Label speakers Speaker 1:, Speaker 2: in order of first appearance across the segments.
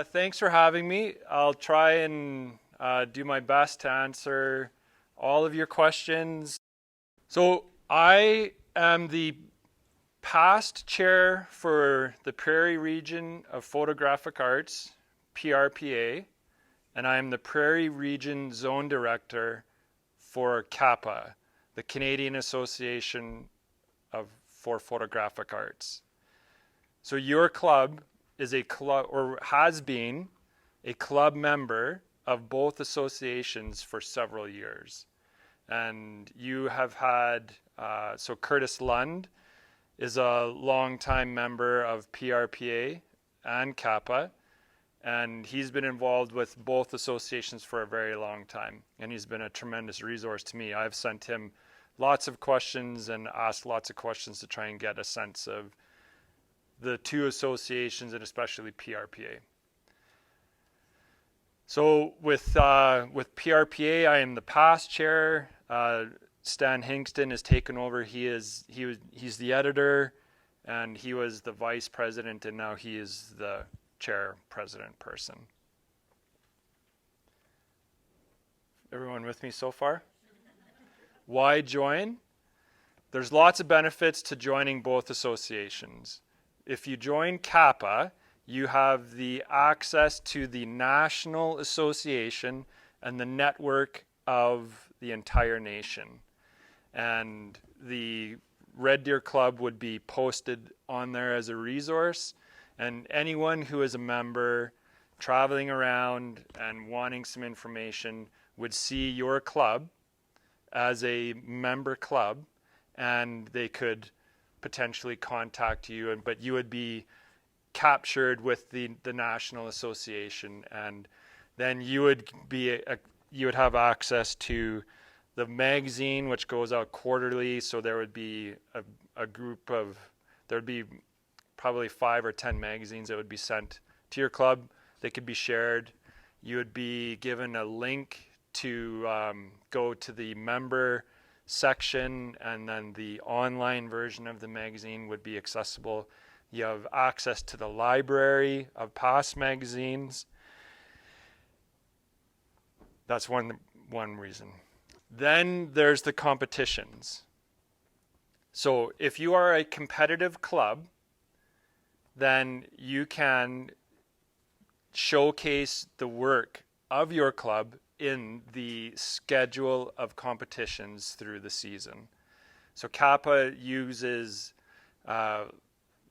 Speaker 1: Thanks for having me. I'll try and do my best to answer all of your questions. So, I am the past chair for the Prairie Region of Photographic Arts, PRPA, and I am the Prairie Region Zone Director for CAPA, the Canadian Association for Photographic Arts. So your club is a club, or has been a club member of both associations for several years. And you have had, so Curtis Lund is a longtime member of PRPA and CAPA, and he's been involved with both associations for a very long time, and he's been a tremendous resource to me. I've sent him lots of questions and asked lots of questions to try and get a sense of the two associations, and especially PRPA. So with PRPA, I am the past chair. Stan Hingston has taken over. He's the editor, and he was the vice president, and now he is the chair president person. Everyone with me so far? Why join? There's lots of benefits to joining both associations. If you join CAPA, you have the access to the national association and the network of the entire nation. And the Red Deer Club would be posted on there as a resource, and anyone who is a member traveling around and wanting some information would see your club as a member club, and they could potentially contact you, but you would be captured with the National Association, and then you would have access to the magazine, which goes out quarterly. So there would be there'd be probably 5 or 10 magazines that would be sent to your club. They could be shared. You would be given a link to go to the member section, and then the online version of the magazine would be accessible. You have access to the library of past magazines. That's one reason. Then there's the competitions. So if you are a competitive club, then you can showcase the work of your club in the schedule of competitions through the season. So CAPA uses,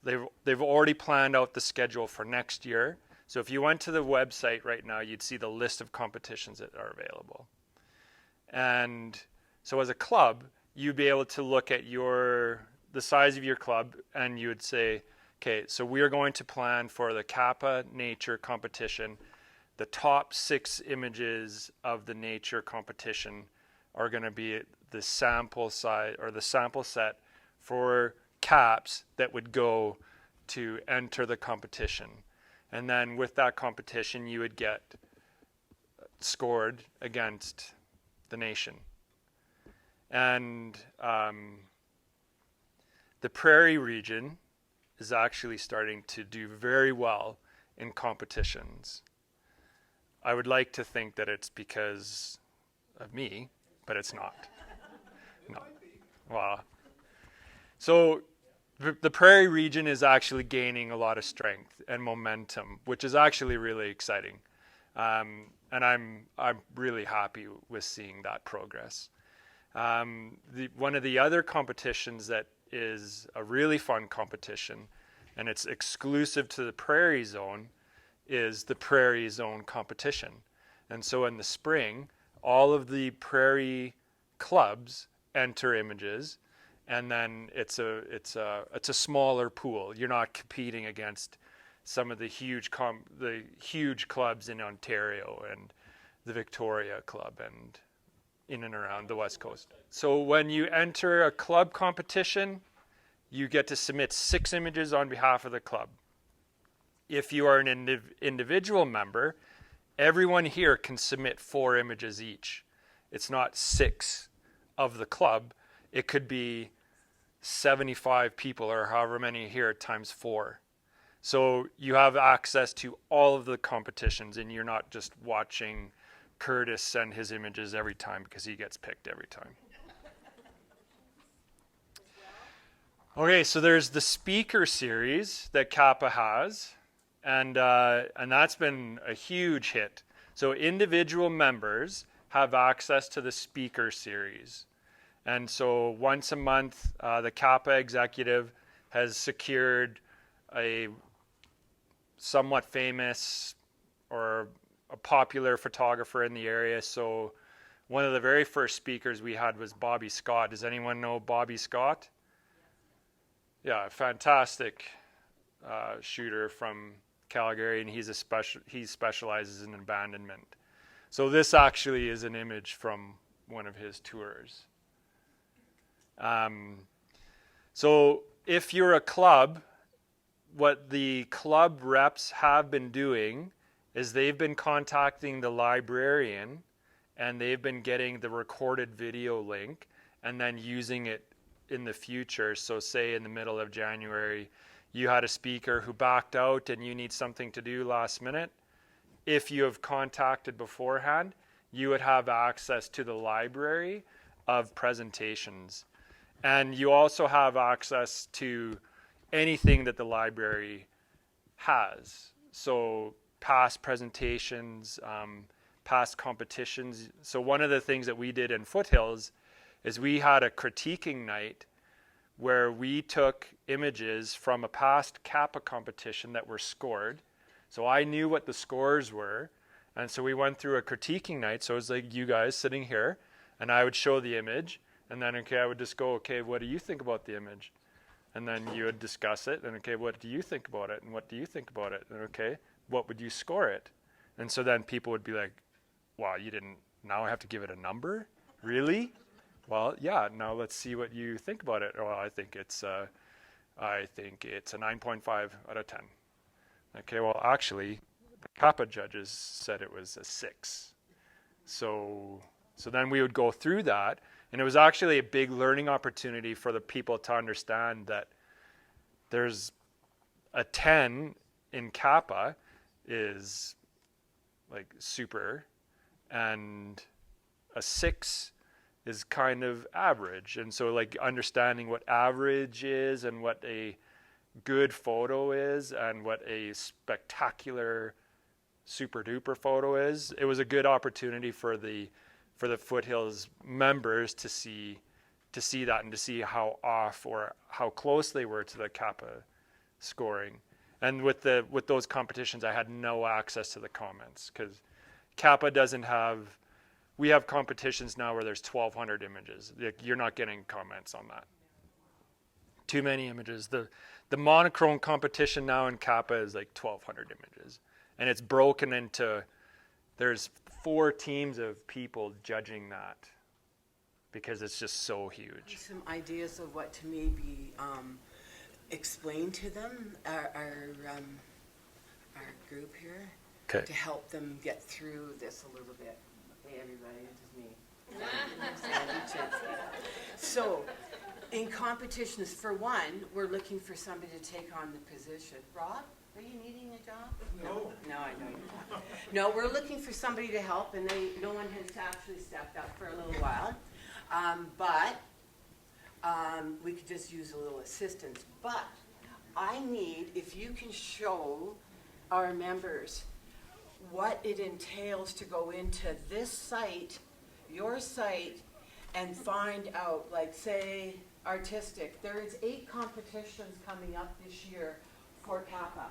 Speaker 1: they've already planned out the schedule for next year. So if you went to the website right now, you'd see the list of competitions that are available. And so as a club, you'd be able to look at the size of your club, and you would say, okay, so we are going to plan for the CAPA nature competition. The top 6 images of the nature competition are going to be the sample size, or the sample set for caps that would go to enter the competition. And then with that competition, you would get scored against the nation. And the Prairie region is actually starting to do very well in competitions. I would like to think that it's because of me, but it's not. No. Well, so the Prairie region is actually gaining a lot of strength and momentum, which is actually really exciting. And I'm really happy with seeing that progress. One of the other competitions that is a really fun competition, and it's exclusive to the Prairie Zone, is the Prairie Zone competition. And so in the spring, all of the Prairie clubs enter images, and then it's a smaller pool. You're not competing against some of the huge clubs in Ontario and the Victoria Club and in and around the West Coast. So when you enter a club competition, you get to submit 6 images on behalf of the club. If you are an individual member, everyone here can submit 4 images each. It's not 6 of the club. It could be 75 people, or however many here, times 4. So you have access to all of the competitions, and you're not just watching Curtis send his images every time because he gets picked every time. Okay, so there's the speaker series that CAPA has, and that's been a huge hit. So individual members have access to the speaker series. And so once a month, the CAPA executive has secured a somewhat famous or a popular photographer in the area. So one of the very first speakers we had was Bobby Scott. Does anyone know Bobby Scott? Yeah, fantastic shooter from Calgary, and he specializes in abandonment. So this actually is an image from one of his tours. So if you're a club, what the club reps have been doing is they've been contacting the librarian, and they've been getting the recorded video link and then using it in the future. So say in the middle of January, you had a speaker who backed out and you need something to do last minute. If you have contacted beforehand, you would have access to the library of presentations. And you also have access to anything that the library has. So past presentations, past competitions. So one of the things that we did in Foothills is we had a critiquing night where we took images from a past CAPA competition that were scored. So I knew what the scores were. And so we went through a critiquing night. So it was like you guys sitting here, and I would show the image. And then, okay, I would just go, okay, what do you think about the image? And then you would discuss it. And, okay, what do you think about it? And what do you think about it? And, okay, what would you score it? And so then people would be like, wow, you didn't, now I have to give it a number? Really? Well, yeah, now let's see what you think about it. Well, I think it's a 9.5 out of 10. Okay, well, actually, the CAPA judges said it was a 6. So then we would go through that, and it was actually a big learning opportunity for the people to understand that there's a 10 in CAPA is like super, and a 6 is kind of average. And so like understanding what average is and what a good photo is and what a spectacular super duper photo is, it was a good opportunity for the Foothills members to see that and to see how off or how close they were to the CAPA scoring. And with those competitions, I had no access to the comments because CAPA doesn't have. We have competitions now where there's 1,200 images. You're not getting comments on that. Too many images. The monochrome competition now in CAPA is like 1,200 images. And it's broken into, there's 4 teams of people judging that because it's just so huge.
Speaker 2: Some ideas of what to maybe explain to them, our group here,
Speaker 1: okay,
Speaker 2: to help them get through this a little bit. Hey everybody, this is me. So, in competitions, for one, we're looking for somebody to take on the position. Rob, are you needing a job? No, I know you're not. No, we're looking for somebody to help, and no one has actually stepped up for a little while. But we could just use a little assistance. But I need, if you can show our members what it entails to go into this site, your site, and find out, like say, artistic. There is 8 competitions coming up this year for CAPA.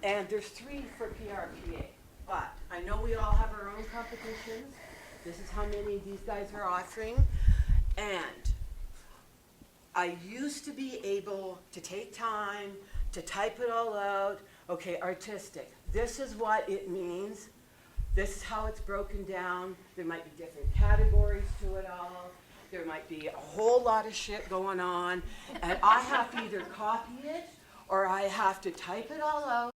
Speaker 2: And there's 3 for PRPA. But I know we all have our own competitions. This is how many these guys are offering. And I used to be able to take time to type it all out. Okay, artistic. This is what it means. This is how it's broken down. There might be different categories to it all. There might be a whole lot of shit going on. And I have to either copy it or I have to type it all out.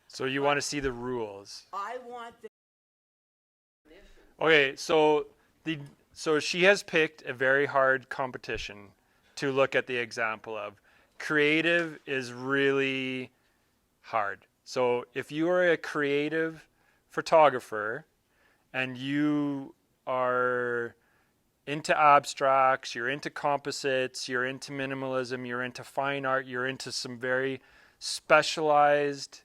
Speaker 1: So you want to see the rules.
Speaker 2: I want the...
Speaker 1: Okay, so she has picked a very hard competition to look at the example of. Creative is really hard. So if you are a creative photographer and you are into abstracts, you're into composites, you're into minimalism, you're into fine art, you're into some very specialized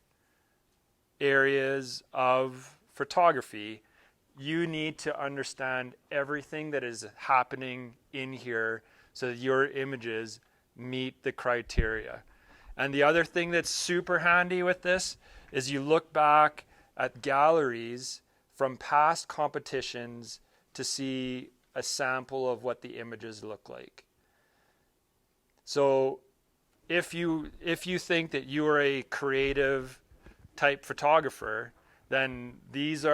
Speaker 1: areas of photography, you need to understand everything that is happening in here so that your images meet the criteria. And the other thing that's super handy with this is you look back at galleries from past competitions to see a sample of what the images look like. So if you think that you are a creative type photographer, then this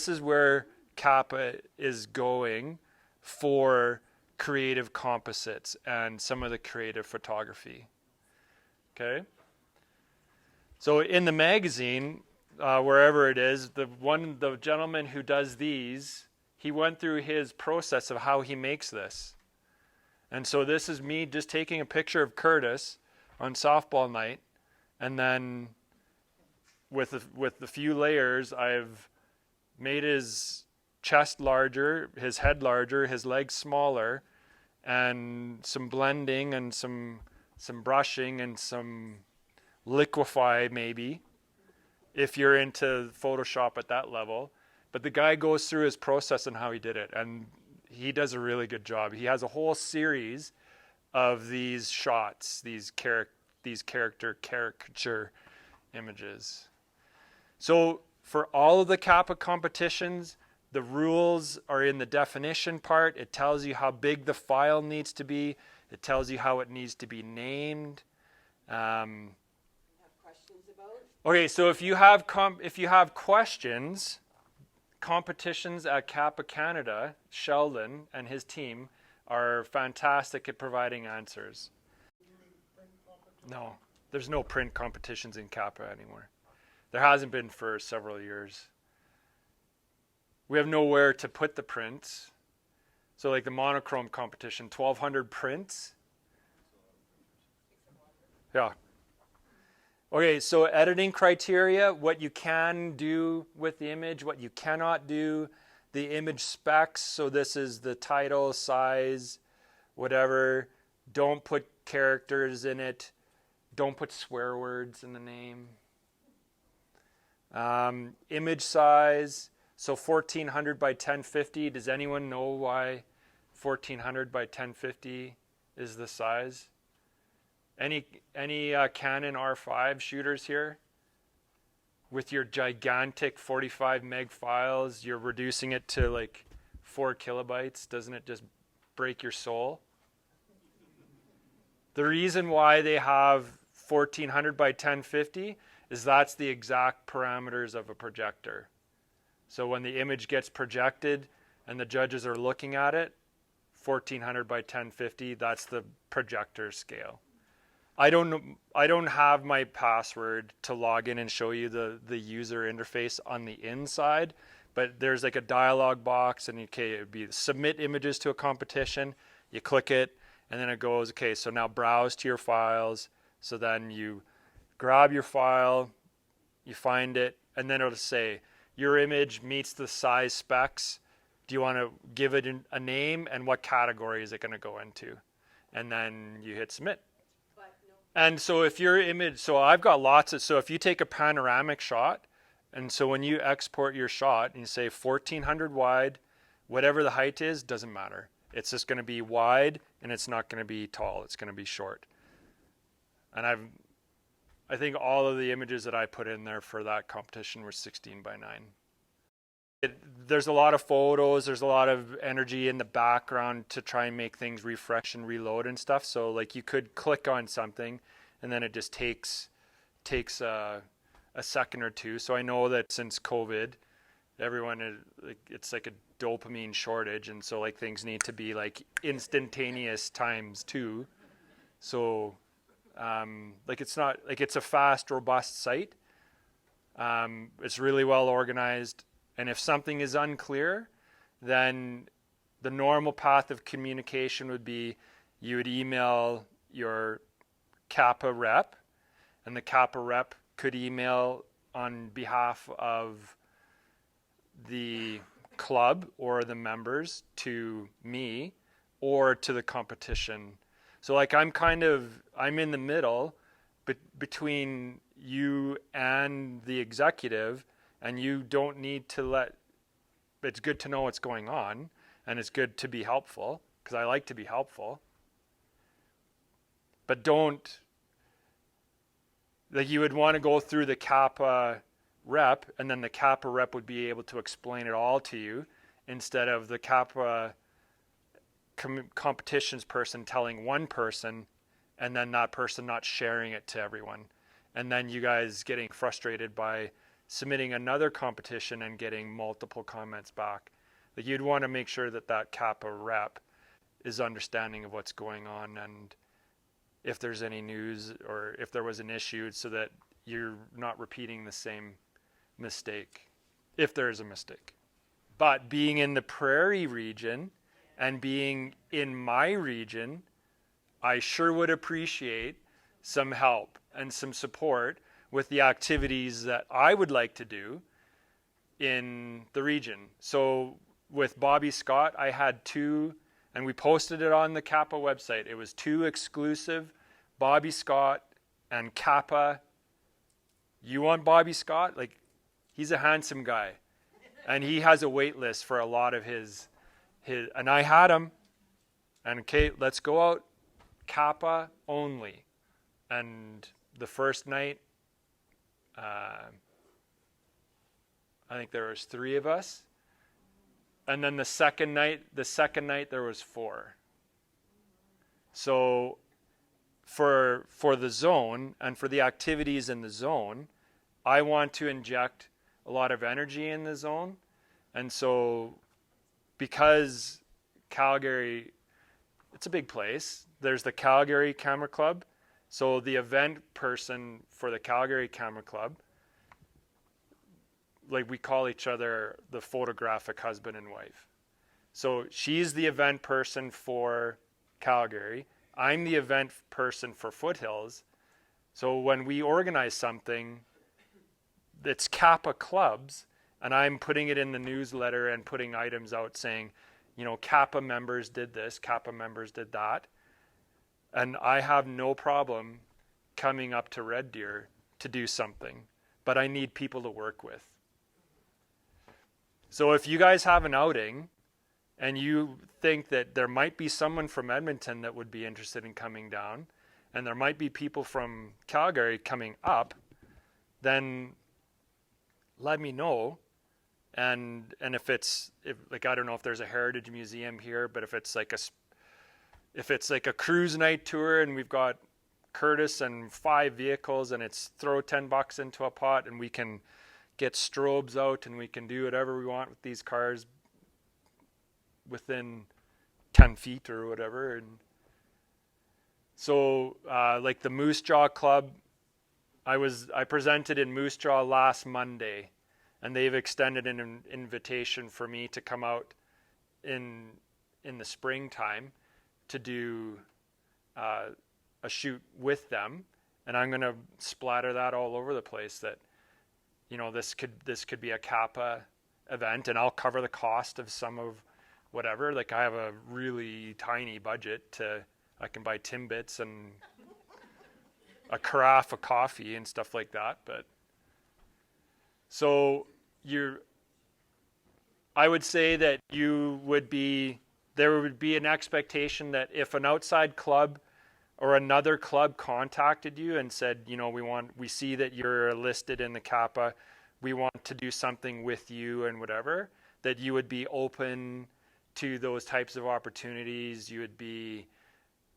Speaker 1: is where CAPA is going for creative composites and some of the creative photography. Okay? So in the magazine, wherever it is, the gentleman who does these, he went through his process of how he makes this. And so this is me just taking a picture of Curtis on softball night, and then with the few layers, I've made his chest larger, his head larger, his legs smaller, and some blending and some brushing and some liquefy maybe, if you're into Photoshop at that level. But the guy goes through his process and how he did it, and he does a really good job. He has a whole series of these shots, these caricature images. So for all of the CAPA competitions, the rules are in the definition part. It tells you how big the file needs to be. It tells you how it needs to be named. Okay, so if you have questions, competitions at CAPA Canada, Sheldon and his team are fantastic at providing answers. No, there's no print competitions in CAPA anymore. There hasn't been for several years. We have nowhere to put the prints. So like the monochrome competition, 1,200 prints. Yeah. Okay, so editing criteria, what you can do with the image, what you cannot do, the image specs, so this is the title, size, whatever. Don't put characters in it. Don't put swear words in the name. Image size, so 1400 by 1050. Does anyone know why 1400 by 1050 is the size? Any Canon R5 shooters here? With your gigantic 45 meg files, you're reducing it to like 4 kilobytes. Doesn't it just break your soul? The reason why they have 1400 by 1050 is that's the exact parameters of a projector. So when the image gets projected and the judges are looking at it, 1400 by 1050, that's the projector scale. I don't have my password to log in and show you the user interface on the inside, but there's like a dialog box, and okay, it would be submit images to a competition. You click it, and then it goes, okay, so now browse to your files. So then you grab your file, you find it, and then it'll say your image meets the size specs. Do you want to give it a name, and what category is it going to go into? And then you hit submit. And so if your image, so I've got lots of, so if you take a panoramic shot, and so when you export your shot and you say 1400 wide, whatever the height is, doesn't matter. It's just going to be wide, and it's not going to be tall. It's going to be short. And I think all of the images that I put in there for that competition were 16 by 9. There's a lot of photos, there's a lot of energy in the background to try and make things refresh and reload and stuff. So like you could click on something and then it just takes a second or two. So I know that since COVID, everyone is like, it's like a dopamine shortage, and so like things need to be like instantaneous times two. So like it's not like it's a fast, robust site. It's really well organized. And if something is unclear, then the normal path of communication would be you would email your CAPA rep, and the CAPA rep could email on behalf of the club or the members to me or to the competition. So like I'm in the middle between you and the executive, and you don't need to it's good to know what's going on, and it's good to be helpful because I like to be helpful. But you would want to go through the CAPA rep, and then the CAPA rep would be able to explain it all to you instead of the CAPA competitions person telling one person and then that person not sharing it to everyone. And then you guys getting frustrated by submitting another competition and getting multiple comments back. Like you'd want to make sure that CAPA rep is understanding of what's going on and if there's any news or if there was an issue, so that you're not repeating the same mistake, if there is a mistake. But being in the prairie region and being in my region, I sure would appreciate some help and some support with the activities that I would like to do in the region. So with Bobby Scott, I had 2, and we posted it on the CAPA website. It was 2 exclusive, Bobby Scott and CAPA. You want Bobby Scott? Like, he's a handsome guy, and he has a wait list for a lot of his, and I had him, and okay, let's go out, CAPA only. And the first night, I think there was 3 of us, and then the second night there was 4. So for the zone and for the activities in the zone, I want to inject a lot of energy in the zone. And so because Calgary, it's a big place, there's the Calgary Camera Club. So the event person for the Calgary Camera Club, like we call each other the photographic husband and wife. So she's the event person for Calgary. I'm the event person for Foothills. So when we organize something, it's CAPA clubs, and I'm putting it in the newsletter and putting items out saying, CAPA members did this, CAPA members did that. And I have no problem coming up to Red Deer to do something, but I need people to work with. So if you guys have an outing and you think that there might be someone from Edmonton that would be interested in coming down, and there might be people from Calgary coming up, then let me know. And if I don't know if there's a heritage museum here, but if it's like a cruise night tour and we've got Curtis and 5 vehicles and it's throw $10 into a pot and we can get strobes out and we can do whatever we want with these cars within 10 feet or whatever. And so like the Moose Jaw Club, I presented in Moose Jaw last Monday, and they've extended an invitation for me to come out in the springtime to do a shoot with them, and I'm going to splatter that all over the place. That this could be a CAPA event, and I'll cover the cost of some of whatever. Like I have a really tiny budget I can buy Timbits and a carafe of coffee and stuff like that. But so I would say that there would be an expectation that if an outside club or another club contacted you and said, we see that you're listed in the CAPA, we want to do something with you and whatever, that you would be open to those types of opportunities.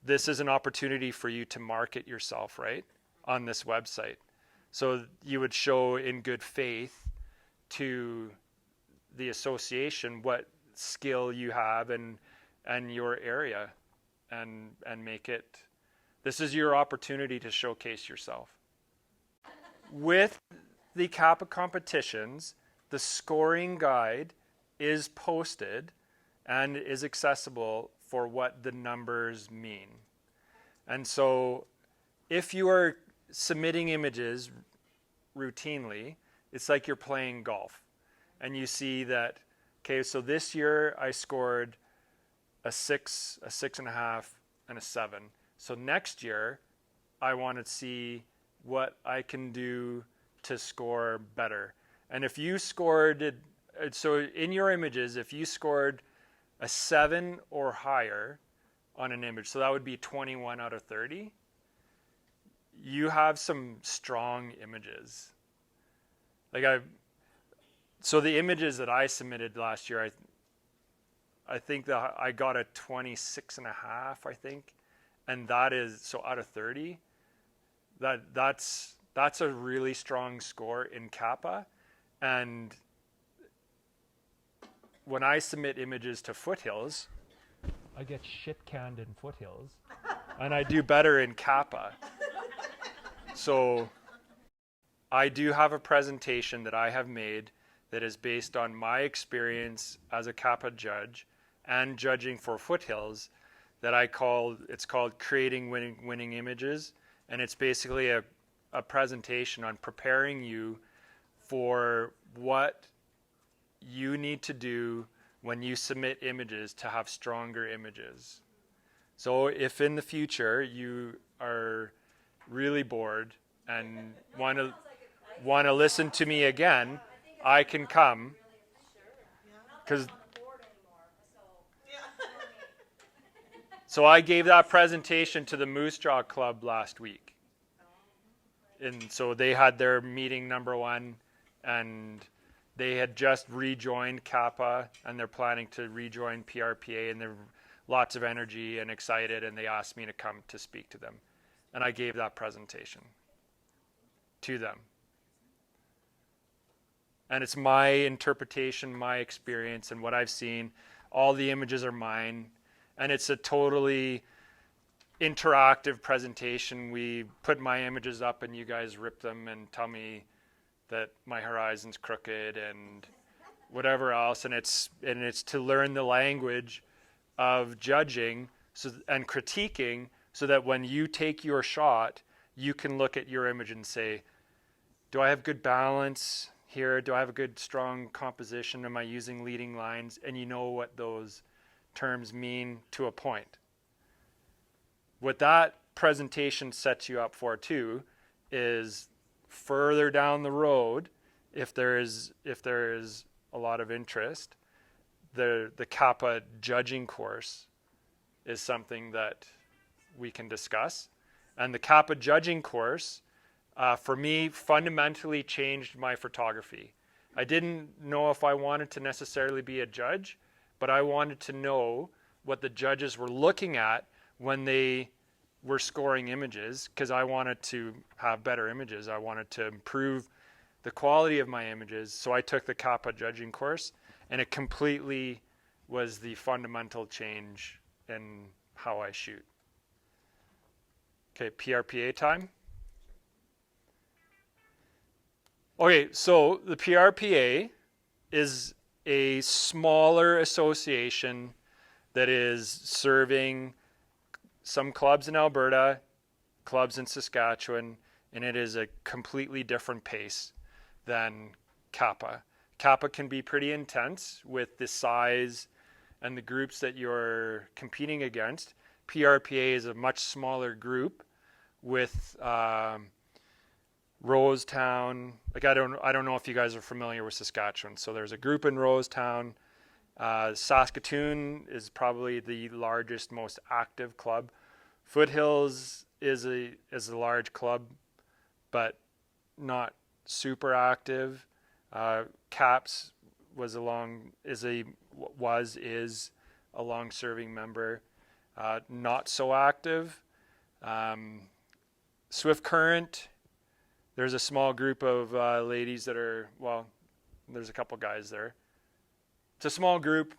Speaker 1: This is an opportunity for you to market yourself, right, on this website. So you would show in good faith to the association what skill you have and your area, and make it, this is your opportunity to showcase yourself. With the CAPA competitions, the scoring guide is posted and is accessible for what the numbers mean. And so if you are submitting images routinely, it's like you're playing golf. And you see that, okay, so this year I scored a 6, a 6.5, and a 7. So next year, I want to see what I can do to score better. And if you scored, so in your images, if you scored a 7 or higher on an image, so that would be 21 out of 30, you have some strong images. So the images that I submitted last year, I think that I got a 26.5, I think. And that is, so out of 30, that's a really strong score in CAPA. And when I submit images to Foothills, I get shit canned in Foothills, and I do better in CAPA. So I do have a presentation that I have made that is based on my experience as a CAPA judge and judging for Foothills, that it's called Creating Winning Images. And it's basically a presentation on preparing you for what you need to do when you submit images to have stronger images. So if in the future you are really bored and want to listen to me again, I can come, because so I gave that presentation to the Moose Jaw Club last week. And so they had their meeting number 1, and they had just rejoined CAPA, and they're planning to rejoin PRPA, and they're lots of energy and excited, and they asked me to come to speak to them. And I gave that presentation to them. And it's my interpretation, my experience, and what I've seen. All the images are mine. And it's a totally interactive presentation. We put my images up and you guys rip them and tell me that my horizon's crooked and whatever else. And it's to learn the language of judging and critiquing, so that when you take your shot, you can look at your image and say, do I have good balance here? Do I have a good strong composition? Am I using leading lines? And you know what those terms mean to a point. What that presentation sets you up for too is further down the road, if there is a lot of interest, the CAPA judging course is something that we can discuss. And the CAPA judging course, for me, fundamentally changed my photography. I didn't know if I wanted to necessarily be a judge, but I wanted to know what the judges were looking at when they were scoring images, because I wanted to have better images. I wanted to improve the quality of my images. So I took the CAPA judging course, and it completely was the fundamental change in how I shoot. Okay, PRPA time. Okay, so the PRPA is a smaller association that is serving some clubs in Alberta, clubs in Saskatchewan, and it is a completely different pace than CAPA. CAPA can be pretty intense with the size and the groups that you're competing against. PRPA is a much smaller group with Rosetown. Like I don't know if you guys are familiar with Saskatchewan. So there's a group in Rosetown. Saskatoon is probably the largest, most active club. Foothills is a large club, but not super active. CAPS is a long serving member, not so active. Swift Current, there's a small group of ladies that are, well, there's a couple guys there. It's a small group.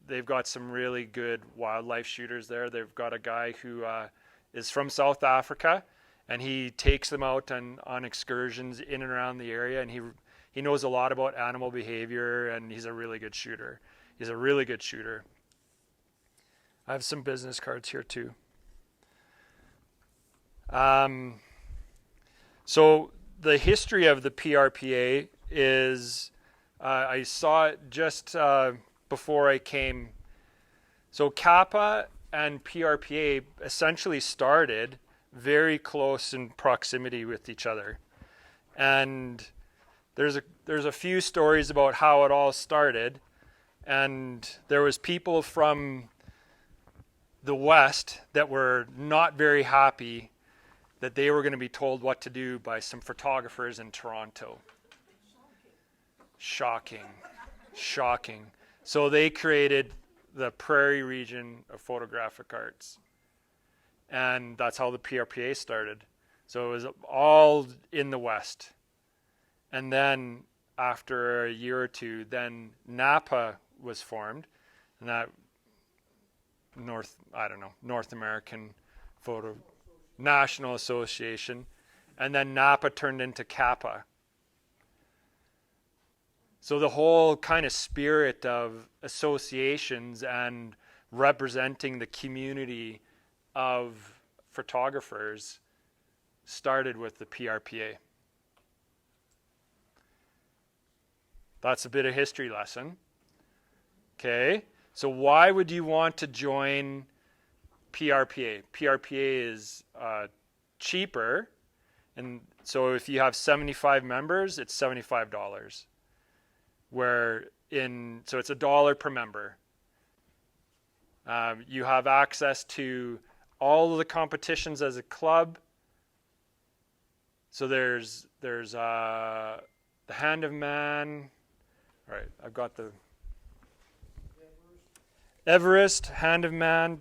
Speaker 1: They've got some really good wildlife shooters there. They've got a guy who is from South Africa, and he takes them out on excursions in and around the area, and he knows a lot about animal behavior, and he's a really good shooter. I have some business cards here too. So the history of the PRPA is, I saw it just before I came. So CAPA and PRPA essentially started very close in proximity with each other. And there's a few stories about how it all started. And there was people from the West that were not very happy that they were going to be told what to do by some photographers in Toronto. Shocking. So they created the Prairie Region of Photographic Arts. And that's how the PRPA started. So it was all in the West. And then after a year or two, then NAPA was formed. And that North American Photo National Association, and then NAPA turned into CAPA. So the whole kind of spirit of associations and representing the community of photographers started with the PRPA. That's a bit of history lesson. Okay, so why would you want to join PRPA? PRPA is cheaper, and so if you have 75 members, it's $75. So it's $1 per member. You have access to all of the competitions as a club. So there's the Hand of Man. All right, I've got the Everest, Hand of Man.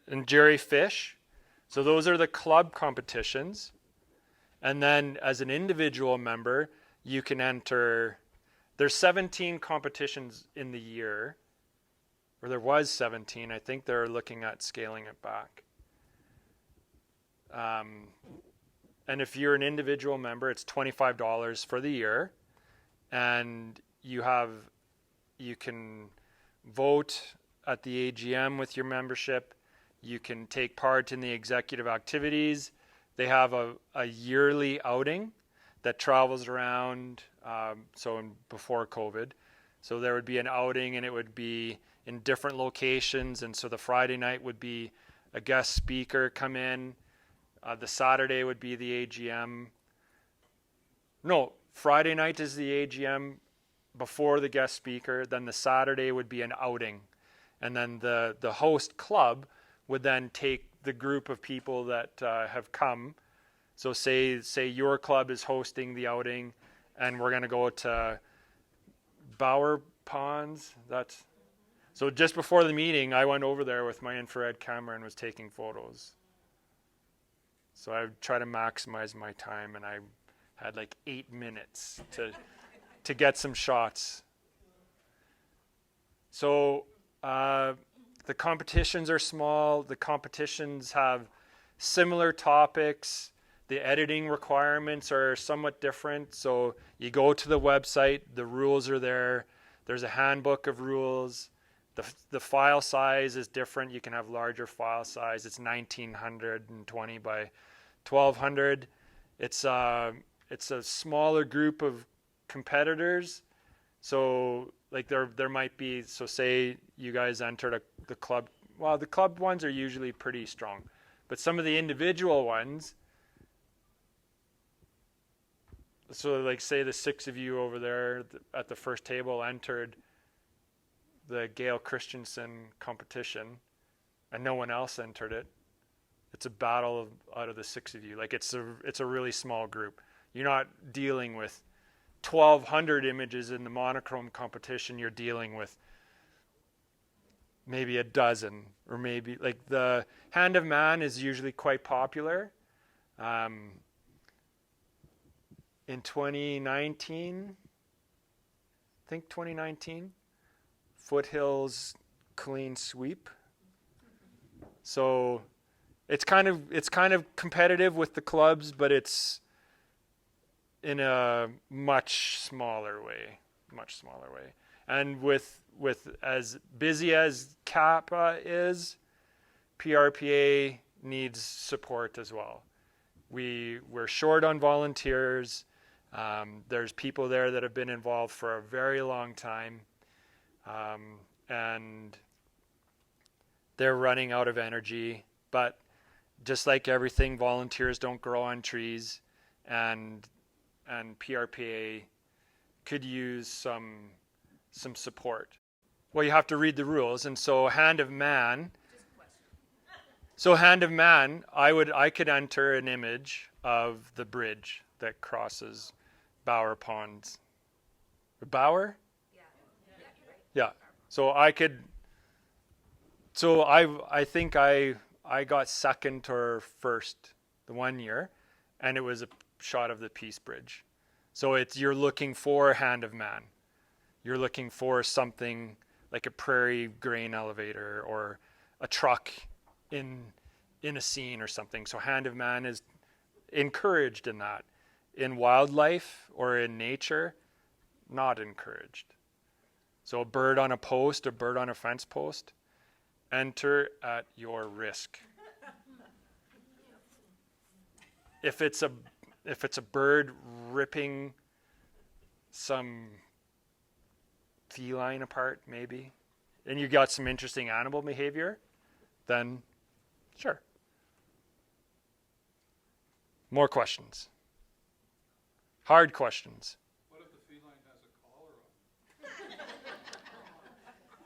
Speaker 1: And Jerry Fish. So those are the club competitions. And then as an individual member, you can enter, there's 17 competitions in the year, or there was 17. I think they're looking at scaling it back. And if you're an individual member, it's $25 for the year. And you can vote at the AGM with your membership. You can take part in the executive activities. They have a yearly outing that travels around, before COVID. So there would be an outing, and it would be in different locations. And so the Friday night would be a guest speaker come in. The Saturday would be the AGM. No, Friday night is the AGM before the guest speaker. Then the Saturday would be an outing. And then the host club would then take the group of people that have come. So say your club is hosting the outing, and we're going to go to Bower Ponds. So just before the meeting, I went over there with my infrared camera and was taking photos. So I would try to maximize my time, and I had like 8 minutes to get some shots. So the competitions are small. The competitions have similar topics. The editing requirements are somewhat different. So you go to the website, the rules are there. There's a handbook of rules. The file size is different. You can have larger file size. It's 1920 by 1200. It's a smaller group of competitors. So like there might be, so say you guys entered the club. Well, the club ones are usually pretty strong, but some of the individual ones, so like say the 6 of you over there at the first table entered the Gail Christensen competition, and no one else entered it. It's a battle out of the 6 of you. Like it's a really small group. You're not dealing with 1,200 images in the monochrome competition. You're dealing with maybe a dozen, or maybe like the Hand of Man is usually quite popular. In 2019, I think 2019, Foothills Clean Sweep. So it's kind of competitive with the clubs, but it's in a much smaller way. And with as busy as CAPA is, PRPA needs support as well. We're short on volunteers. There's people there that have been involved for a very long time, and they're running out of energy. But just like everything, volunteers don't grow on trees, and PRPA could use some support. Well, you have to read the rules, and so Hand of Man. So Hand of Man, I could enter an image of the bridge that crosses Bower Ponds. Bower? Yeah. So I could. So I think I got second or first the one year, and it was a shot of the Peace Bridge. So you're looking for Hand of Man. You're looking for something like a prairie grain elevator or a truck in a scene or something. So Hand of Man is encouraged in that. In wildlife or in nature, not encouraged. So a bird on a post, a bird on a fence post, enter at your risk. If it's a bird ripping some feline apart, maybe, and you got some interesting animal behavior, then sure. More questions. Hard questions.
Speaker 3: What if the feline has a collar on?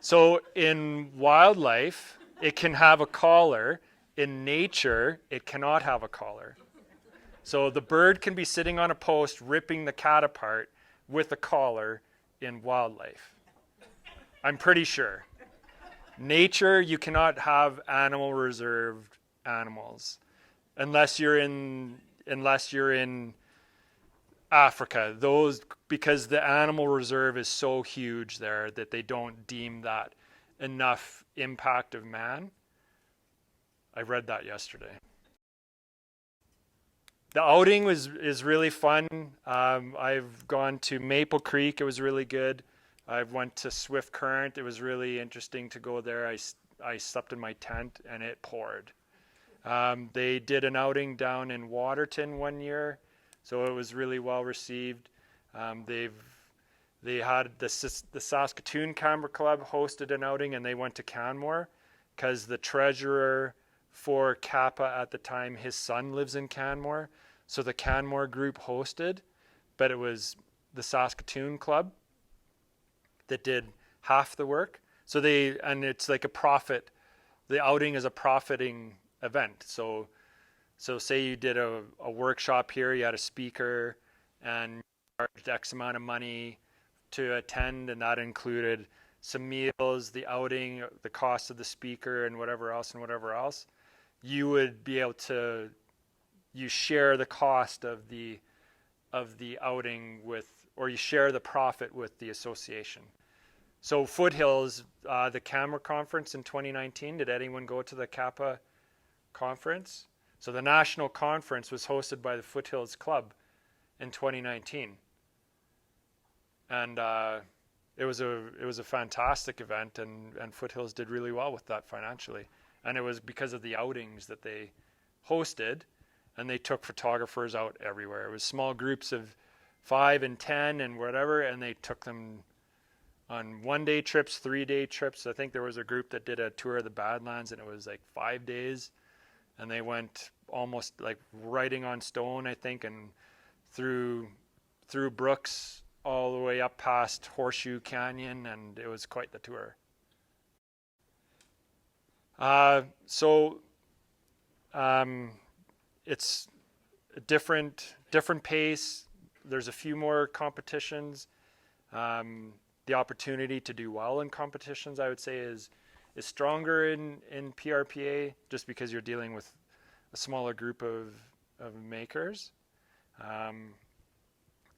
Speaker 1: So in wildlife, it can have a collar. In nature, it cannot have a collar. So the bird can be sitting on a post ripping the cat apart with a collar in wildlife. I'm pretty sure. Nature, you cannot have animal reserved animals unless you're in Africa. Those, because the animal reserve is so huge there that they don't deem that enough impact of man. I read that yesterday. The outing is really fun. I've gone to Maple Creek. It was really good. I went to Swift Current. It was really interesting to go there. I slept in my tent and it poured. They did an outing down in Waterton one year, so it was really well received. They had the Saskatoon Camera Club hosted an outing, and they went to Canmore because the treasurer for CAPA at the time, his son lives in Canmore, so the Canmore group hosted, but it was the Saskatoon Club that did half the work. So and it's like a profit. The outing is a profiting event. So say you did a workshop here, you had a speaker, and you charged X amount of money to attend, and that included some meals, the outing, the cost of the speaker, and whatever else. You would be able to, you share the cost of the outing with, or you share the profit with the association. So Foothills, the camera conference in 2019, did anyone go to the CAPA conference? So the national conference was hosted by the Foothills Club in 2019. And it was a fantastic event, and Foothills did really well with that financially. And it was because of the outings that they hosted, and they took photographers out everywhere. It was small groups of 5 and 10 and whatever, and they took them on 1-day trips, 3-day trips. I think there was a group that did a tour of the Badlands, and it was like 5 days, and they went almost like writing on stone, I think, and through brooks all the way up past Horseshoe Canyon, and it was quite the tour. It's a different pace. There's a few more competitions. The opportunity to do well in competitions, I would say, is stronger in PRPA, just because you're dealing with a smaller group of makers.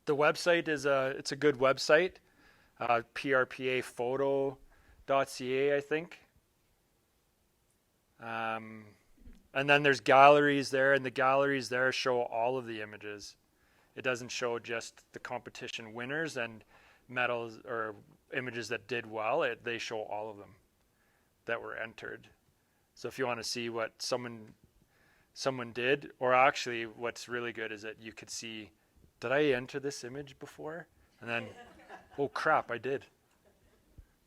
Speaker 1: The website it's a good website, prpaphoto.ca, I think. And then there's galleries there, and the galleries there show all of the images. It doesn't show just the competition winners and medals or images that did well. They show all of them that were entered. So if you want to see what someone did, or actually what's really good is that you could see, did I enter this image before? And then, oh crap, I did.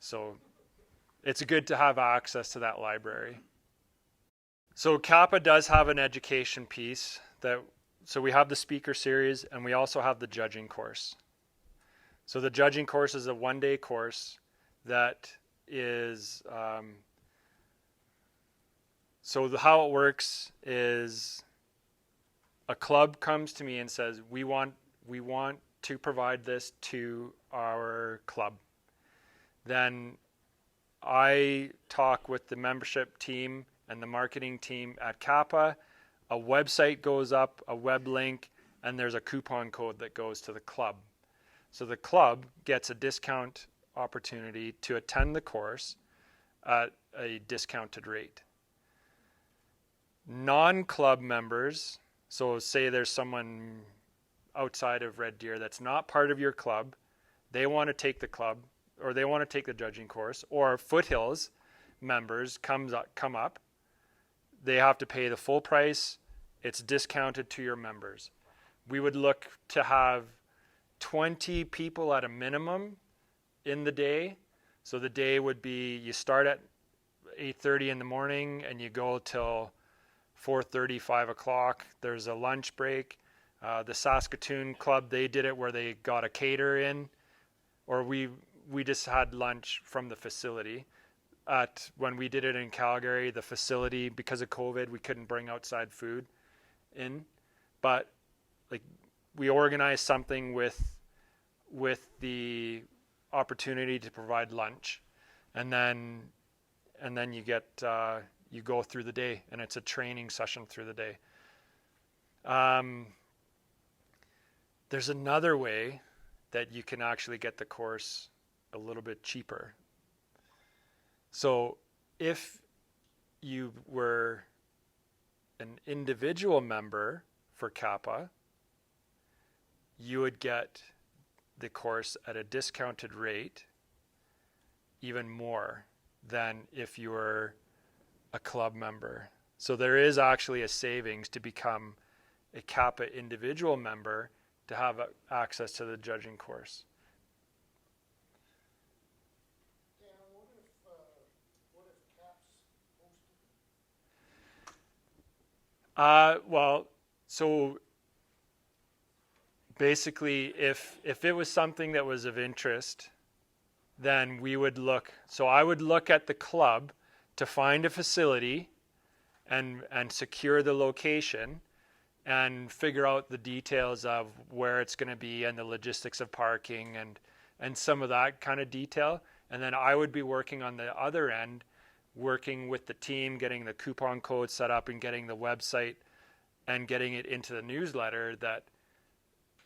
Speaker 1: So it's good to have access to that library. So CAPA does have an education piece so we have the speaker series and we also have the judging course. So the judging course is a 1-day course that is, how it works is a club comes to me and says, we want to provide this to our club. Then I talk with the membership team and the marketing team at CAPA. A website goes up, a web link, and there's a coupon code that goes to the club. So the club gets a discount opportunity to attend the course at a discounted rate. Non-club members, so say there's someone outside of Red Deer that's not part of your club, they want to take the club, or they want to take the judging course, or Foothills members come up, they have to pay the full price. It's discounted to your members. We would look to have 20 people at a minimum in the day. So the day would be, you start at 8:30 in the morning and you go till 4:30, 5 o'clock. There's a lunch break. The Saskatoon Club, they did it where they got a cater in, or we just had lunch from the facility. When we did it in Calgary, the facility, because of COVID, we couldn't bring outside food in, but like we organized something with the opportunity to provide lunch, and then you get you go through the day, and it's a training session through the day. There's another way that you can actually get the course a little bit cheaper. So if you were an individual member for CAPA, you would get the course at a discounted rate, even more than if you were a club member. So there is actually a savings to become a CAPA individual member to have access to the judging course. So basically, if it was something that was of interest, then we would look. So I would look at the club to find a facility and secure the location and figure out the details of where it's going to be and the logistics of parking and some of that kind of detail. And then I would be working on the other end, working with the team, getting the coupon code set up and getting the website and getting it into the newsletter that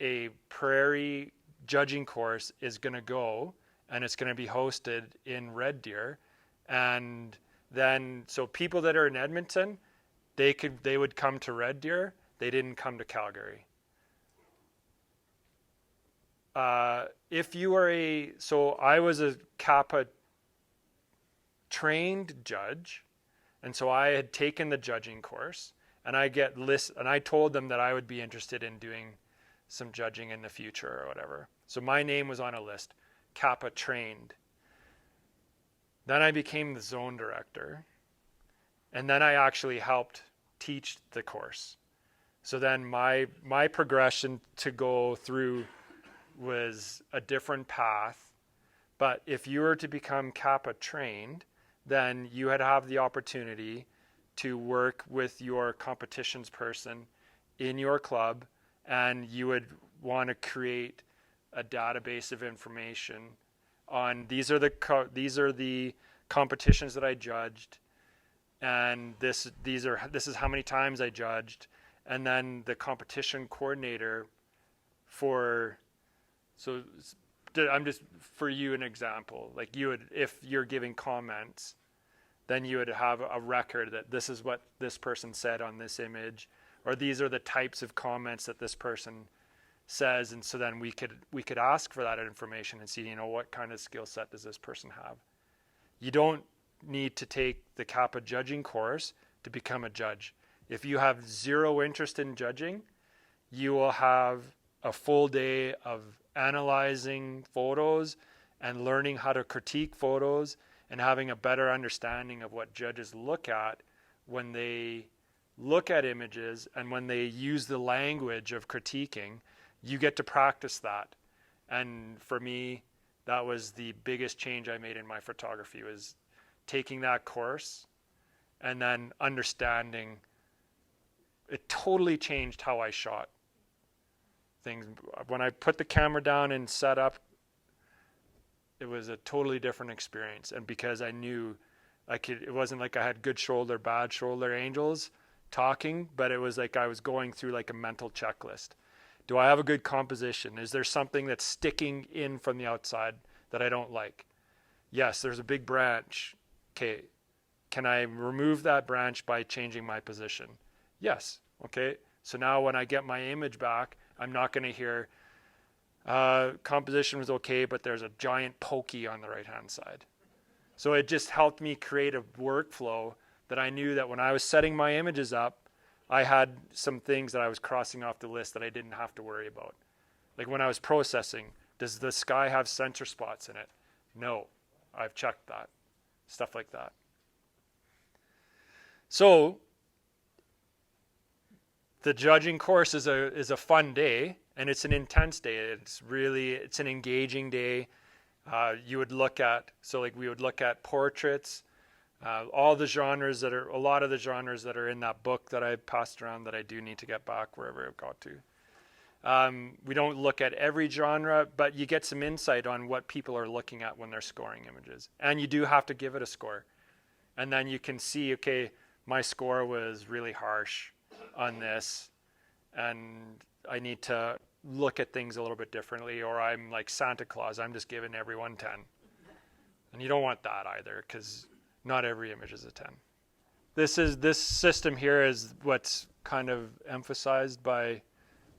Speaker 1: a Prairie judging course is going to go, and it's going to be hosted in Red Deer. And then, so people that are in Edmonton, they would come to Red Deer. They didn't come to Calgary. If you are so I was a CAPA trained judge, and so I had taken the judging course, and I told them that I would be interested in doing some judging in the future or whatever. So my name was on a list, CAPA trained. Then I became the zone director, and then I actually helped teach the course. So then my progression to go through was a different path. But if you were to become CAPA trained, then you had to have the opportunity to work with your competitions person in your club, and you would want to create a database of information on these are the competitions that I judged, and this is how many times I judged, and then the competition coordinator I'm just for you an example, like you would, if you're giving comments, then you would have a record that this is what this person said on this image, or these are the types of comments that this person says, and so then we could ask for that information and see, what kind of skill set does this person have. You don't need to take the CAPA judging course to become a judge. If you have zero interest in judging, you will have a full day of analyzing photos and learning how to critique photos and having a better understanding of what judges look at when they look at images and when they use the language of critiquing. You get to practice that. And for me, that was the biggest change I made in my photography, was taking that course and then understanding. It totally changed how I shot things. When I put the camera down and set up, it was a totally different experience. And because I knew it wasn't like I had good shoulder, bad shoulder angles talking, but it was like I was going through like a mental checklist. Do I have a good composition? Is there something that's sticking in from the outside that I don't like? Yes, there's a big branch. Okay, can I remove that branch by changing my position? Yes. Okay, so now when I get my image back, I'm not going to hear composition was okay, but there's a giant pokey on the right-hand side. So it just helped me create a workflow that I knew that when I was setting my images up, I had some things that I was crossing off the list that I didn't have to worry about. Like when I was processing, does the sky have center spots in it? No, I've checked that. Stuff like that. So the judging course is a fun day, and it's an intense day. It's an engaging day. We would look at portraits, a lot of the genres that are in that book that I passed around that I do need to get back wherever it got to. We don't look at every genre, but you get some insight on what people are looking at when they're scoring images. And you do have to give it a score. And then you can see, okay, my score was really harsh on this, and I need to look at things a little bit differently, or I'm like Santa Claus, I'm just giving everyone 10. And you don't want that either, because not every image is a 10. This system here is what's kind of emphasized by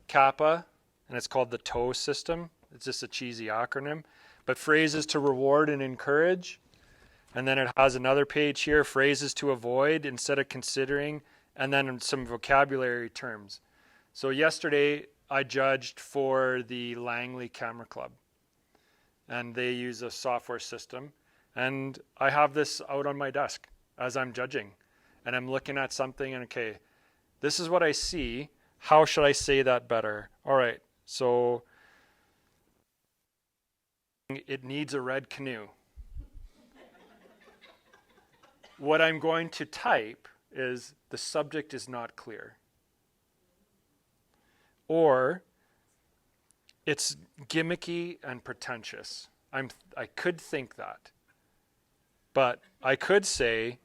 Speaker 1: CAPA, and it's called the TOE system. It's just a cheesy acronym. But phrases to reward and encourage. And then it has another page here, phrases to avoid instead of considering, and then some vocabulary terms. So yesterday I judged for the Langley Camera Club, and they use a software system. And I have this out on my desk as I'm judging. And I'm looking at something and, okay, this is what I see. How should I say that better? All right, so it needs a red canoe. What I'm going to type is the subject is not clear. Or it's gimmicky and pretentious. I could think that. But I could say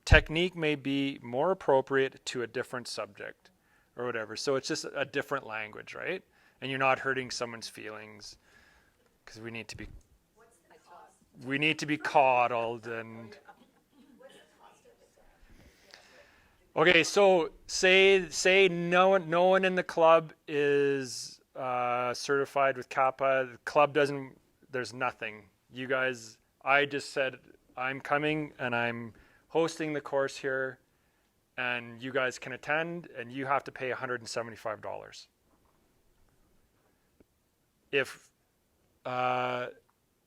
Speaker 1: technique may be more appropriate to a different subject or whatever. So it's just a different language, right? And you're not hurting someone's feelings, because we need to be coddled and. Okay, so say no one in the club is certified with CAPA. The club doesn't. There's nothing. You guys. I just said I'm coming and I'm hosting the course here, and you guys can attend, and you have to pay $175. If on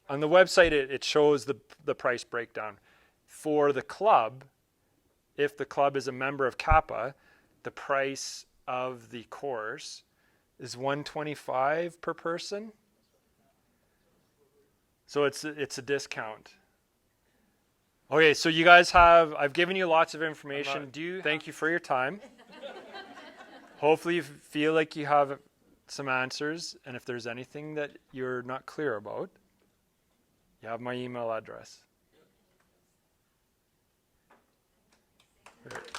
Speaker 1: the website it shows the price breakdown for the club. If the club is a member of CAPA, the price of the course is $125 per person. So it's a discount. Okay, so you guys I've given you lots of information. Thank you for your time. Hopefully you feel like you have some answers, and if there's anything that you're not clear about, you have my email address. Right.